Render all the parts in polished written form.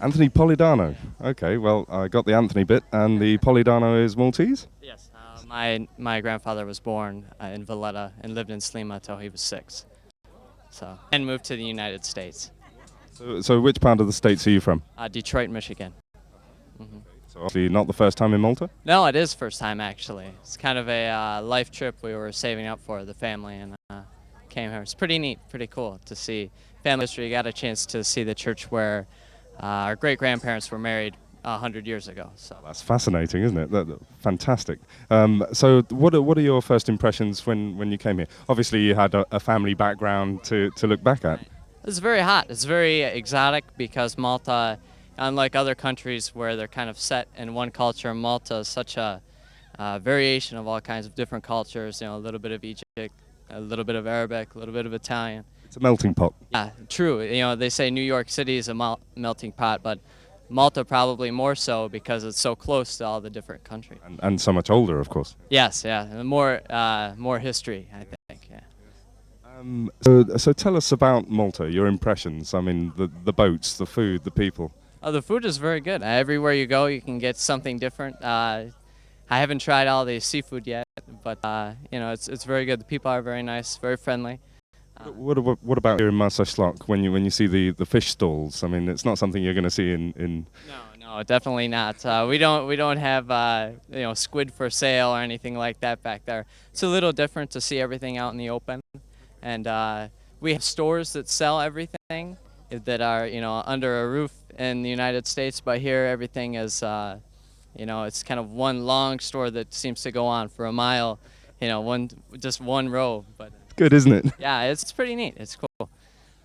Anthony Polidano. Okay, well, I got the Anthony bit, and the Polidano is Maltese? Yes. My grandfather was born in Valletta and lived in Saliba till he was 6. So and moved to the United States, So which part of the States are you from? Detroit, Michigan. So obviously not the first time in Malta? No, it is first time actually. It's kind of a life trip we were saving up for the family and came here. It's pretty neat, pretty cool to see family history. Got a chance to see the church where our great grandparents were married 100 years ago. So That's fascinating, isn't it? Fantastic. So what are your first impressions when you came here? Obviously you had a family background to look back at. it's very hot. It's very exotic because Malta, unlike other countries where they're kind of set in one culture, Malta is such a variation of all kinds of different cultures. You know, a little bit of Egypt, a little bit of Arabic, a little bit of Italian. It's a melting pot. Yeah, true. You know, they say New York City is a melting pot, but Malta probably more so because it's so close to all the different countries. And so much older, of course. Yes, yeah, and more history, I think. Yeah. So tell us about Malta, your impressions. I mean, the boats, the food, the people. Oh, the food is very good. Everywhere you go, you can get something different. I haven't tried all the seafood yet, but you know, it's very good. The people are very nice, very friendly. What about here in Marsaxlokk when you see the fish stalls? I mean, it's not something you're going to see in. No, definitely not. We don't have you know, squid for sale or anything like that back there. It's a little different to see everything out in the open, and we have stores that sell everything that are, you know, under a roof in the United States, but here everything is you know, it's kind of one long store that seems to go on for a mile, you know, just one row. But Good, isn't it? yeah, it's pretty neat. It's cool.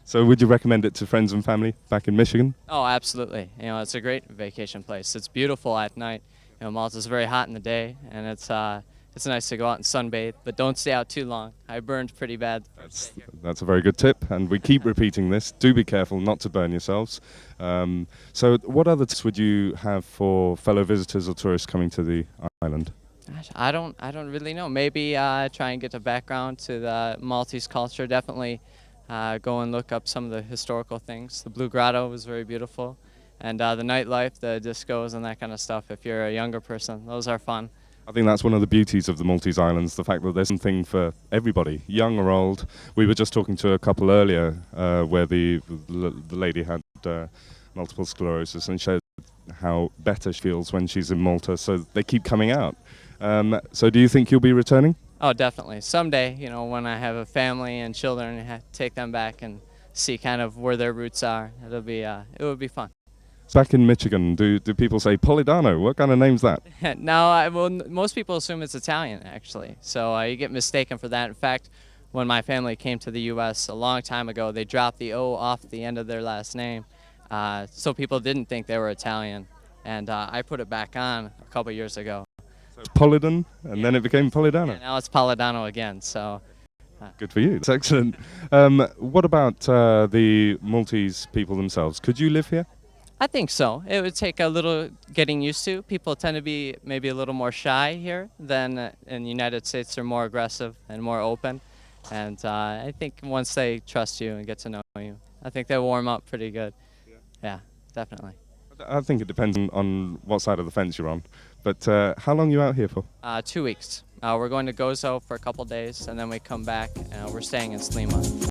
So would you recommend it to friends and family back in Michigan? Oh, absolutely. You know, it's a great vacation place. It's beautiful at night. You know, Malta's very hot in the day, and it's nice to go out and sunbathe, but don't stay out too long. I burned pretty bad. That's a very good tip, and we keep repeating this. Do be careful not to burn yourselves. So what other tips would you have for fellow visitors or tourists coming to the island? Gosh, I don't really know. Maybe try and get a background to the Maltese culture. Definitely go and look up some of the historical things. The Blue Grotto was very beautiful, and the nightlife, the discos and that kind of stuff. If you're a younger person, those are fun. I think that's one of the beauties of the Maltese Islands, the fact that there's something for everybody, young or old. We were just talking to a couple earlier where the lady had multiple sclerosis and showed how better she feels when she's in Malta, so they keep coming out. So do you think you'll be returning? Oh, definitely. Someday, you know, when I have a family and children, take them back and see kind of where their roots are. It would be fun. Back in Michigan, do people say Polidano? What kind of name's that? No, most people assume it's Italian, actually. So you get mistaken for that. In fact, when my family came to the U.S. a long time ago, they dropped the O off the end of their last name, so people didn't think they were Italian. And I put it back on a couple years ago. So it's Polidon, and then it became Polidano. Yeah, now it's Polidano again. So. Good for you. That's excellent. What about the Maltese people themselves? Could you live here? I think so. It would take a little getting used to. People tend to be maybe a little more shy here than in the United States. They're more aggressive and more open. And I think once they trust you and get to know you, I think they'll warm up pretty good. Yeah, definitely. I think it depends on what side of the fence you're on. But how long are you out here for? 2 weeks. We're going to Gozo for a couple days, and then we come back. We're staying in Sliema.